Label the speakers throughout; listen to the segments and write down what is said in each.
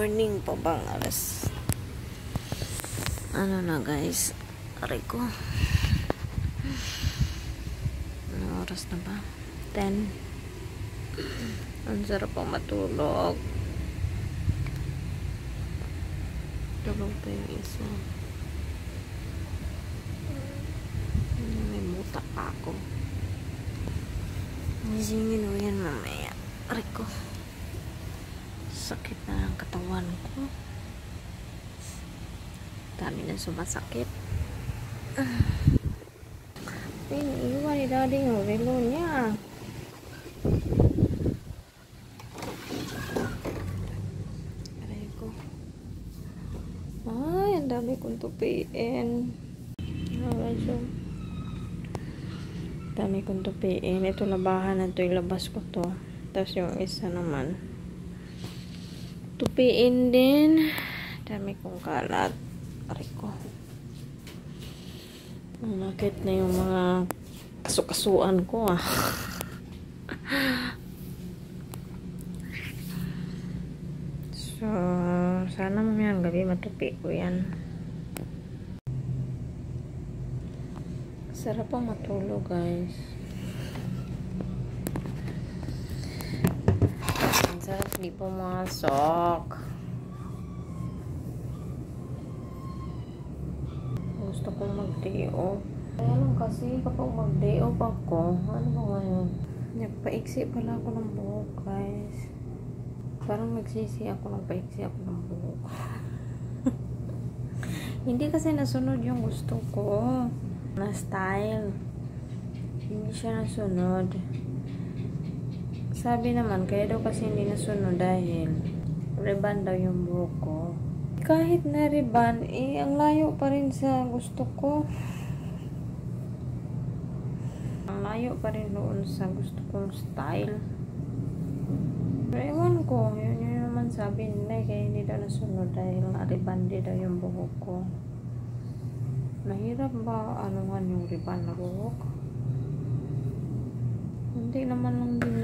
Speaker 1: morning pa bang alas ano na guys, aray ko, ano oras na ba? 10. Ang sarap pang matulog. Tulog pa yung isa. May muta pa ako. Gisingin mo yan mamaya. Aray ko, sakit na ang katawan ko. Dami na sumasakit. Iniiwan ni daddy yung relo niya. Aray ko. Ay, ang dami kong tupiin. Aray ko. Dami kong tupiin. Ito labahan na ito. Ilabas ko to. Tapos yung isa naman tupiin din. Dami kong kalat. Aray ko. Nakit na yung mga kasukasuan ko So, sana mamayang gabi matupi ko yan. Sarap pang matulog guys. Ang sarap di pumasok. Gusto kong mag-day off. Kaya lang kasi kapag mag-day off ako, ano ba ngayon? Nagpaiksi pala ako ng buhok guys. Parang nagsisi ako ng paiksi ako ng buhok. Hindi kasi nasunod yung gusto ko na style. Hindi siya nasunod. Sabi naman, kaya daw kasi hindi nasunod dahil ribbon daw yung buhok ko. Kahit na ribbon, ang layo pa rin sa gusto ko. Ang layo pa rin doon sa gusto kong style. Pero ewan ko, yun naman sabi nila, kaya hindi daw nasunod dahil ribbon din daw yung buhok ko. Mahirap ba anuhan yung ribbon na buhok? Hindi naman lang din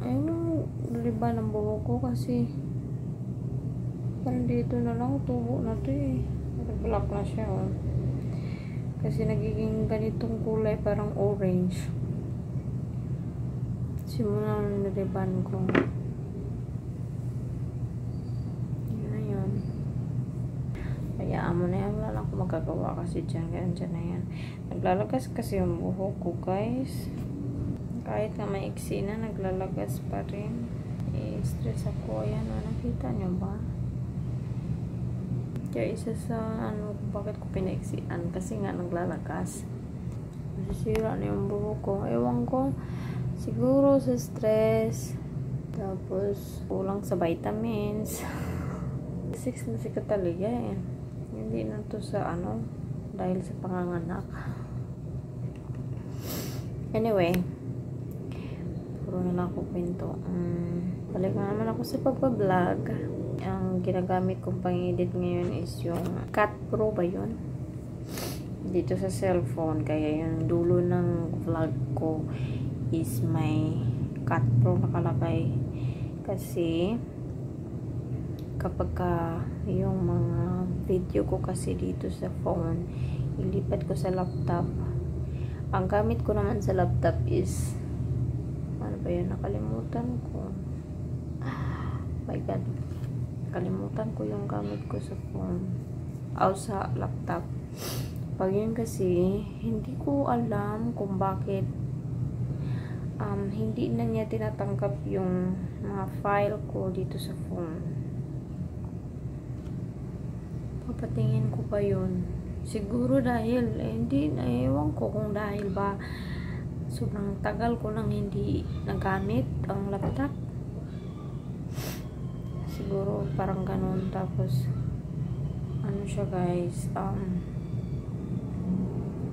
Speaker 1: yung ribbon ng buhok ko kasi parang dito na lang, tubo na to nag-black na siya kasi nagiging ganitong kulay, parang orange simula ng ribbon ko. Yun na yun, hayaan mo na yan, wala lang ako magagawa kasi dyan na yan. Naglalagas kasi yung buhok ko guys, kahit na maiksi na naglalagas pa rin. Stress ako. Ayan, nakita nyo ba? Kaya isa sa bakit ko pinaiksian kasi nga naglalakas. Masisira na yung buhok ko. Ewan ko, siguro sa stress, tapos kulang sa vitamins. 6 na si Kataliga hindi na to sa dahil sa panganganak. Anyway, puro na lang ako kwento. Balik na naman ako sa pagpa-vlog. Ang ginagamit kong pang-edit ngayon is yung Cut Pro ba yun? Dito sa cellphone. Kaya yung dulo ng vlog ko is may Cut Pro nakalagay. Kasi kapag yung mga video ko kasi dito sa phone, ilipat ko sa laptop. Ang gamit ko naman sa laptop is ano ba yun? Nakalimutan ko. My God. Kalimutan ko yung gamit ko sa phone sa laptop. Pag yun kasi hindi ko alam kung bakit hindi na niya tinatanggap yung mga file ko dito sa phone. Papatingin ko pa yun. Siguro dahil hindi, ewan ko kung dahil ba sobrang tagal ko nang hindi nagamit ang laptop. Siguro parang ganun. Tapos ano siya guys,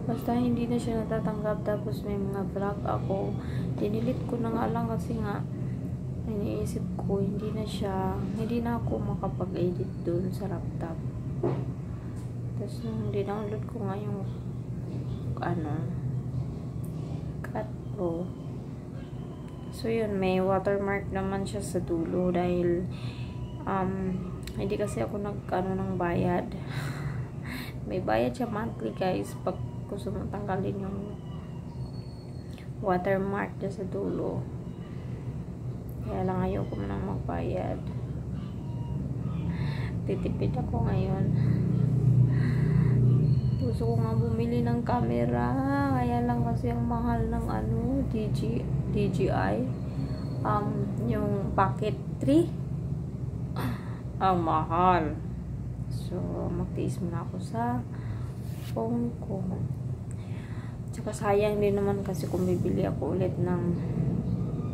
Speaker 1: basta hindi na siya natatanggap. Tapos may mga vlog ako, dinilit ko na nga lang kasi nga iniisip ko hindi na ako makapag-edit dun sa laptop. Tapos nung dinownload ko nga yung Cut Pro, so yun, may watermark naman siya sa dulo dahil Hindi kasi ako nag-ano ng bayad. May bayad siya monthly guys pag gusto mong tanggalin yung watermark dyan sa dulo. Kaya lang ayoko mo nang magbayad. Titipid ako ngayon. Gusto ko nga bumili ng camera. Kaya lang kasi ang mahal ng ano, DJI. Yung packet 3. Ang mahal. So, magtiis muna ako sa phone ko. Tsaka sayang din naman kasi kung bibili ako ulit ng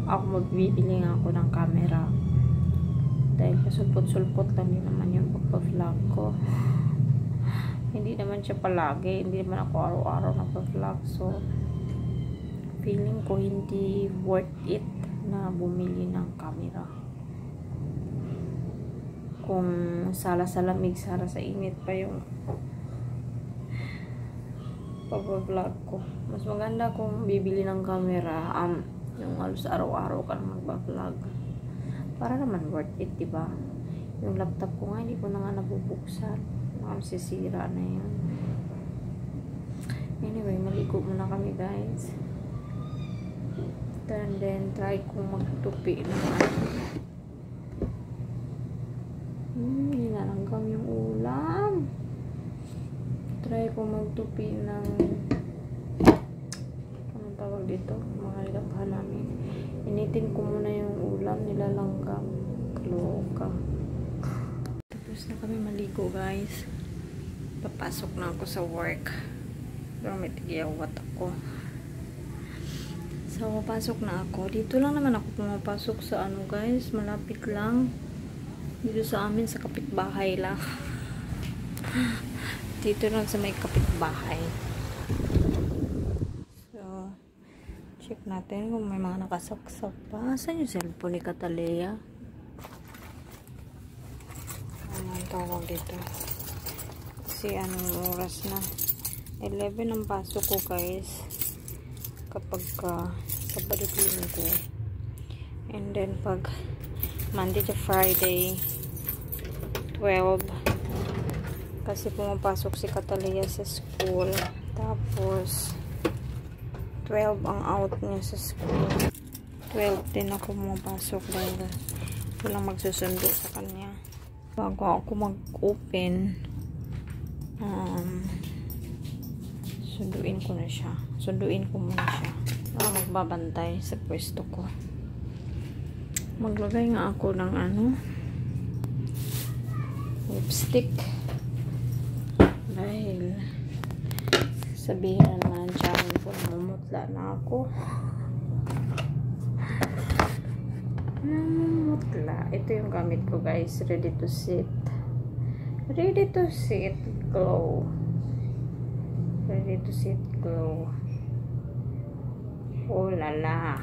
Speaker 1: magbibili nga ako ng camera. Dahil pasulpot-sulpot lang din naman yung pagpa-vlog ko. Hindi naman siya palagi. Hindi naman ako araw-araw nagpa-vlog. So, feeling ko hindi worth it na bumili ng camera. Kung sala sa lamig, sala sa init pa yung pag-vlog ko. Mas maganda kung bibili ng camera, yung halos araw-araw ka na mag-vlog. Para naman worth it, diba? Yung laptop ko nga, hindi ko na nga nabubuksan. Sisira na yun. Anyway, maligo muna kami guys. And then, try kong magtupi ng nilalanggam yung ulam. Try kong magtupi ng anong tawag dito? Mga nilabahan namin. Initin ko muna yung ulam, nilalanggam. Kaloka. Tapos na kami maligo guys. Papasok na ako sa work. Pero may tigiyawat ako. So, papasok na ako. Dito lang naman ako pumapasok sa ano guys. Malapit lang. Dito sa amin sa kapitbahay lang. Dito lang sa may kapitbahay. So, check natin kung may mga nakasaksak pa. Saan yung cellphone ni Catalea? Ano ang tawag dito? Kasi anong oras na? 11 ang pasok ko guys. Kapag Sabado Linggo. And then pag Monday to Friday 12 kasi pumapasok si Catalea sa school. Tapos 12 ang out niya sa school. 12 din ako pumapasok dahil walang magsusundo sa kanya. Bago ako mag-open, sunduin ko na siya. Sunduin ko muna siya. Magbabantay sa pwesto ko. Maglagay nga ako ng lipstick. Dahil sabihin na naman dyan ko namumutla na ako. Namumutla. Ito yung gamit ko guys. Ready to sit. Ready to sit glow. Ready to sit glow. Oh la la.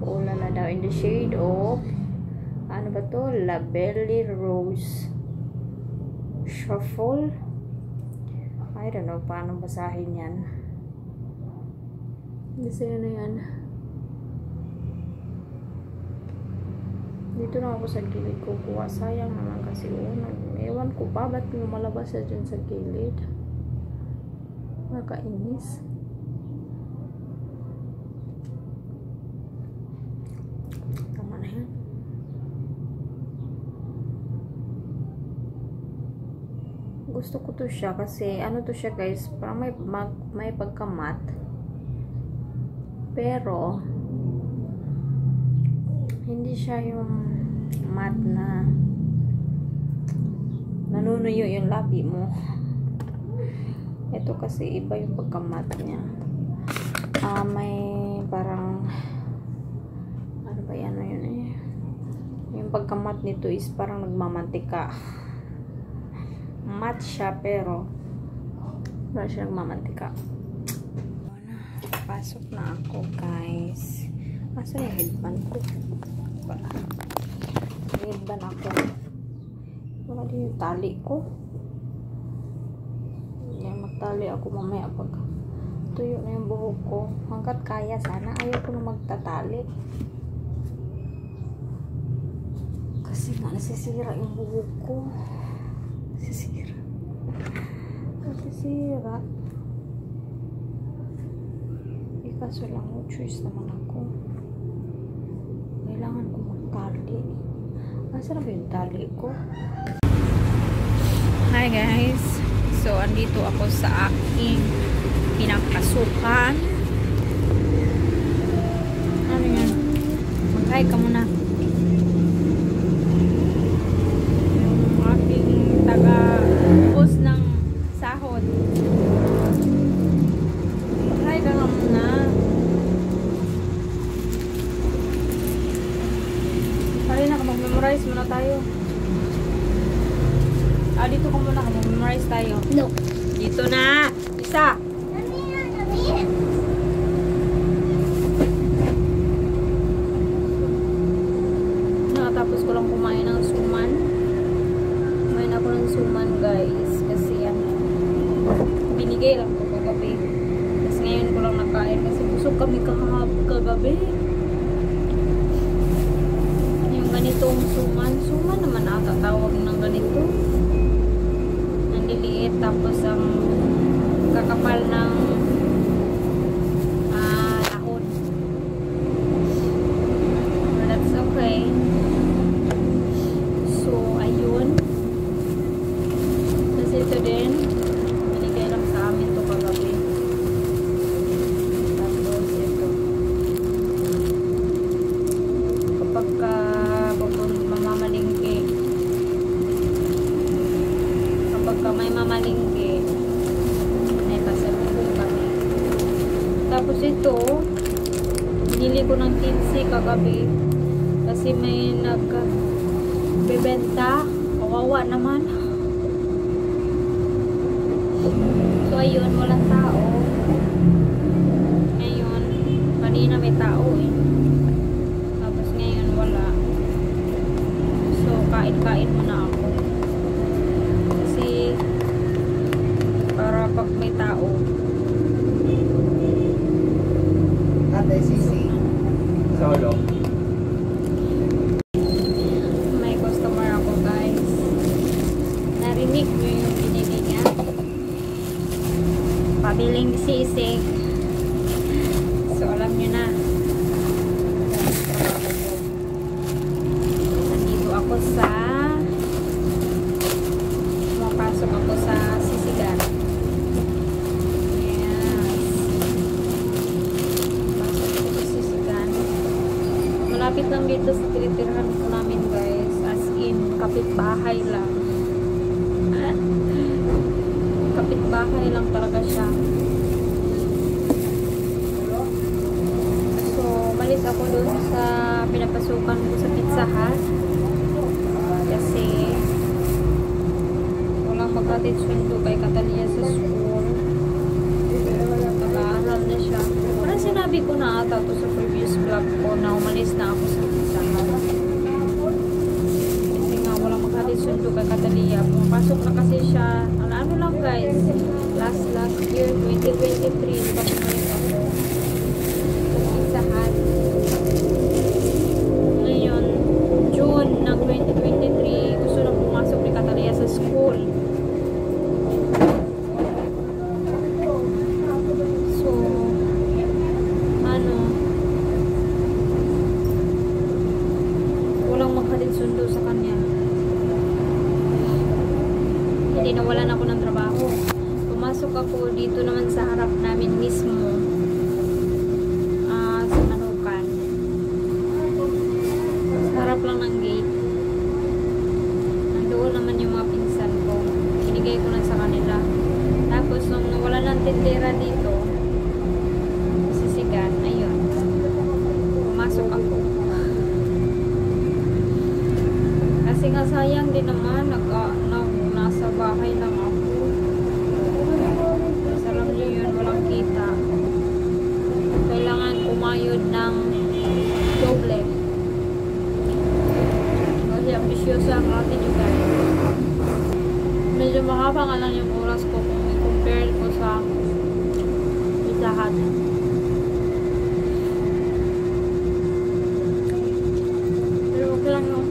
Speaker 1: Oh la la daw in the shade of ano ba to? La Belle Rose Shuffle. I don't know paano basahin yan. Kasi ano yan. Dito na ako sa gilid kukuha. Sayang naman kasi ewan ko pa ba't lumalabas na dyan sa gilid. Nakainis. Tama na yan. Gusto ko to siya kasi ano to siya guys, parang may pagka-matte. Pero hindi siya yung matte na nanunuyo yung labi mo. Ito kasi iba yung pagka-matte niya. May parang ano ba yan? Yun eh. Yung pagka-matte nito is parang nagmamantika. Matte siya pero wala siya nagmamantika. Pasok na ako guys. Asa yung headband ko? Headband ako. Wala din yung tali ko. Magtali ako mamaya pag tuyo na yung buhok ko. Hanggat kaya sana. Ayaw ko na magtatali. Kasi nga nasisira yung buhok ko. Nasisira. Kaso lang, no choice naman ako. Kailangan ko magtali. Nasaan ba yung tali ko? Hi guys! So, andito ako sa aking pinapasukan. Ano yan? Mag-hi ka muna. Yung aking taga-ubos ng sahod. Mag-hi ka nga muna. Halina ka, mag-memorize muna tayo. Dito ka muna, mag-memorize tayo.
Speaker 2: No.
Speaker 1: Dito na! Isa! Nakatapos ko lang kumain ng suman. Kumain ako ng suman guys. Kasi yan. Binigay lang ko kagabi. Kasi ngayon ko lang nakain. Kasi busog kami kagabi. Yung ganitong suman. Suman naman ata tawag ng ganito. Nandiliit. Tapos ang kakapal ng lahon. But that's okay. So, ayun. Kasi ito din. Binigay lang sa amin ito kagabi. Tapos ito. Kapag mamamalingki. Kapag may mamalingki, may pasalubong kami. Tapos ito, binili ko ng 15 kagabi. Kasi may nagbebenta. Kawawa naman. So, ayun, walang tao. Ngayon, kanina may tao eh. Tapos ngayon, wala. So, kain-kain muna ako. Kasi, para pag may tao.
Speaker 3: Ate Sisi. Solo.
Speaker 1: May customer ako guys. Narinig nyo yung binili niya. Pabiling sisig. So alam nyo na. Nandito ako sa pumapasok ako sa sisigan. Yes. Pasok ako sa sisigan. Malapit lang dito sa tinitirhan ko namin guys. As in, kapitbahay lang. Kapitbahay lang talaga siya. So, malis ako dun sa pinapasukan ko sa Pizza Hut. Kasi walang magkatid sundo kay Catalina sa school. Nag-aaral na siya. Parang sinabi ko na ata to sa previous vlog ko na umalis na ako sa Pizza Hut. Kasi nga walang magkatid sundo kay Catalina. Pumapasok na kasi siya. Ano lang guys, last year 2023 diba pumalit ako sa Pizza Hut. Ngayon June ng 2023 gusto na pumasok ni Catalina sa school. So walang magkatid sundo sa kanya. Hindi nawalan ako ng trabaho. Pumasok ako dito naman sa harap namin mismo. Sa Manukan. Sa harap lang ng gate. Nandoon naman yung mga pinsan ko. Binigay ko na sa kanila. Tapos nung nawala ng tindera dito, sisigan, ayun. Pumasok ako. Kasi nga sayang din naman, nasa bahay lang ako. Kasi alam niyo yun, walang kita. Kailangan kumayod ng doble. Kasi ambisyosa ang atin yung guys. Medyo mahaba nga lang yung oras ko kung i-compare ko sa Pizza Hut. Pero okay lang yun.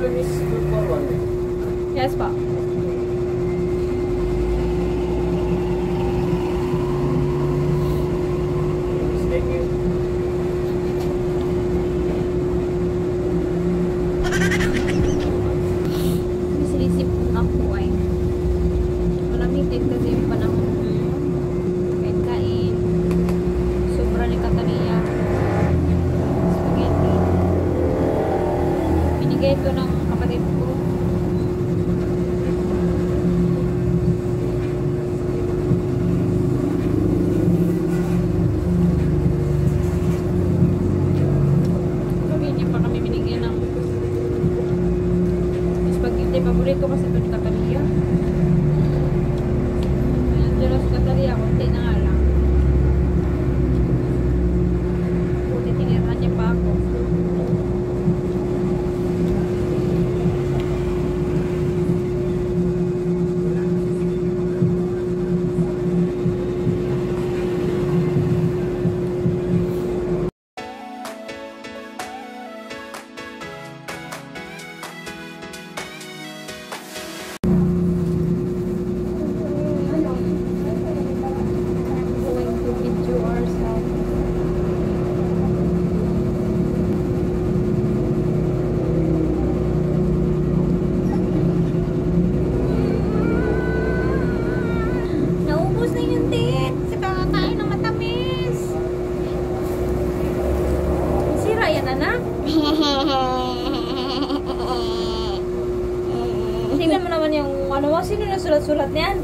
Speaker 3: column is good for one day.
Speaker 1: Yes pa.
Speaker 3: Thank you.
Speaker 1: Sinisip ako ay malamig din kasi yung panahon kain-kain. Sobra ni Catania. Spaghetti. Binigay ito ng kapatid ko. Sabi niya pa kami binigyan ng spaghetti. Paborito kasi ito ni Catania. Pero sa Catania, konti na nga lang. Buti tinirahan niya pa ako. Going to video ourselves. Naubos na yung tit. Sa kakakain ng matamis. Sira yan, anak. Tingnan mo naman yung ano mo. Sino na sulat-sulat niyan?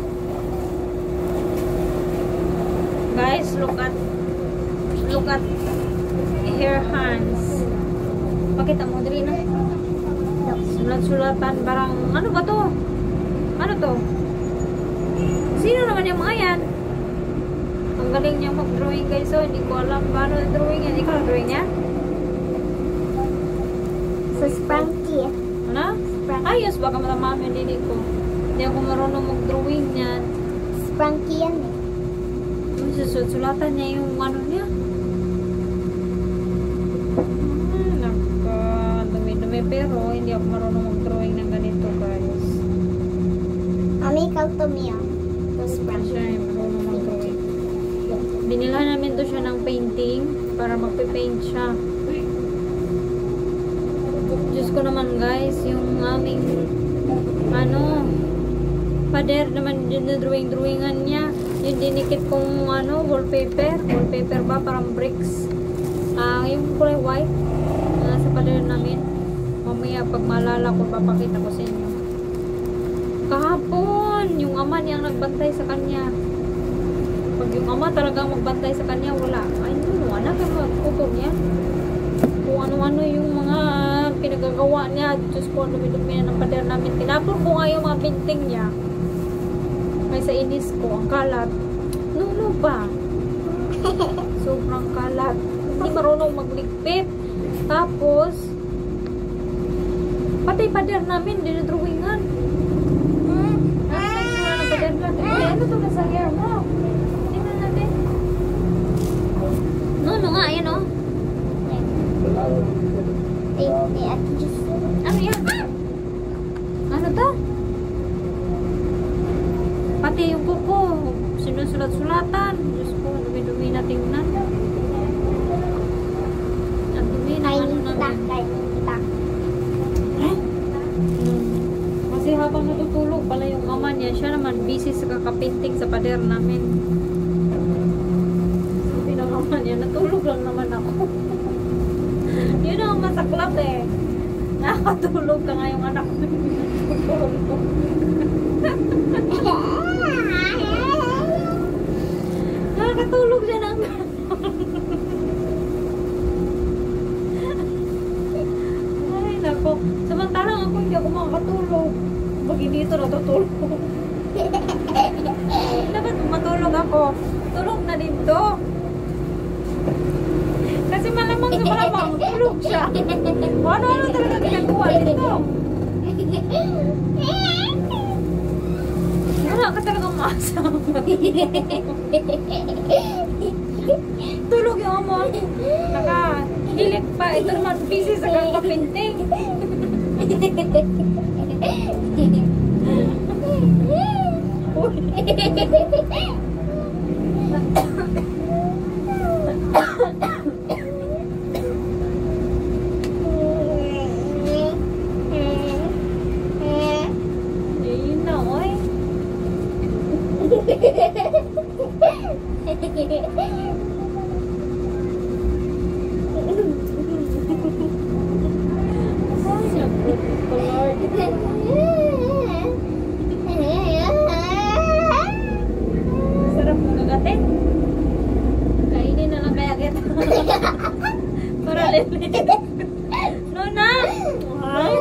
Speaker 1: Guys, look at her hands. Pakita mo dali na. Sulat-sulatan parang ano ba to? Ano to? Sino naman yung mga yan? Ang galing niya mag-drawing guys. So, hindi ko alam paano drawing yan. Ikaw drawing niya?
Speaker 2: Sa Spanky.
Speaker 1: Ano? Ayos baka matamam yung dili ko. Hindi ako marunong mag-drawing niyan.
Speaker 2: Spanky yan eh.
Speaker 1: Susulatan niya yung ano niya. Dumi-dumi pero hindi ako marunong mag-drawing ng ganito guys.
Speaker 2: Ami, ikaw to Mia. To
Speaker 1: Siya
Speaker 2: Spanky.
Speaker 1: yung marunong mag-drawing. Binilhan namin to siya ng painting para magpe-paint siya. Diyos ko naman guys, yung aming ano pader naman yun na drawingan niya. Yung dinikit kong ano, wallpaper ba, parang bricks. Yung kulay white sa pader namin. Mamaya pag maalala ko, papakita ko sa inyo. Kahapon, yung ama niya ang nagbantay sa kanya. Pag yung ama talagang magbantay sa kanya, wala. Ay, no, anak, ang magkuto niya. Kung ano-ano yung mga pinagagawa niya. Diyos ko, dumi-dumi na ng pader namin. Tinapon ko nga yung mga binting niya. May sa inis ko, ang kalat. Nuno ba? Sobrang kalat. Hindi marunong magligpit. Tapos, pati pader namin, dinodrawingan. Ano pader natin? Ano to nasa hair mo? Tingnan natin. Nuno nga, ayan o.
Speaker 2: At just...
Speaker 1: Ano yan? Ano to? Pati yung kuko, sinusulat-sulatan. Diyos ko, dumi-dumi na tingnan. Ang dumi na ano namin. Kasi habang natutulog pala yung mama niya, siya naman busy sa kakapinting sa pader namin. Sabi ng mama niya, natulog lang naman ako. Yun ang masaklap eh. Nakatulog ka nga yung anak ko. Natutulog ko. Nakatulog siya ng ay nako, samantalang ako hindi ako makakatulog pag hindi ito natutulog. Dapat matulog ako, tulog na dito kasi malamang sa malamang tulog siya. Ano talaga ginagawa dito. Wala ka talagang maasa. Tulog yung amo. Nakahilik pa. Ito naman busy sa kakapinting. Ayun na, oy. Sarap ng kagatin. Kainin na lang kaya kita. Para lilit. Nona! Wow!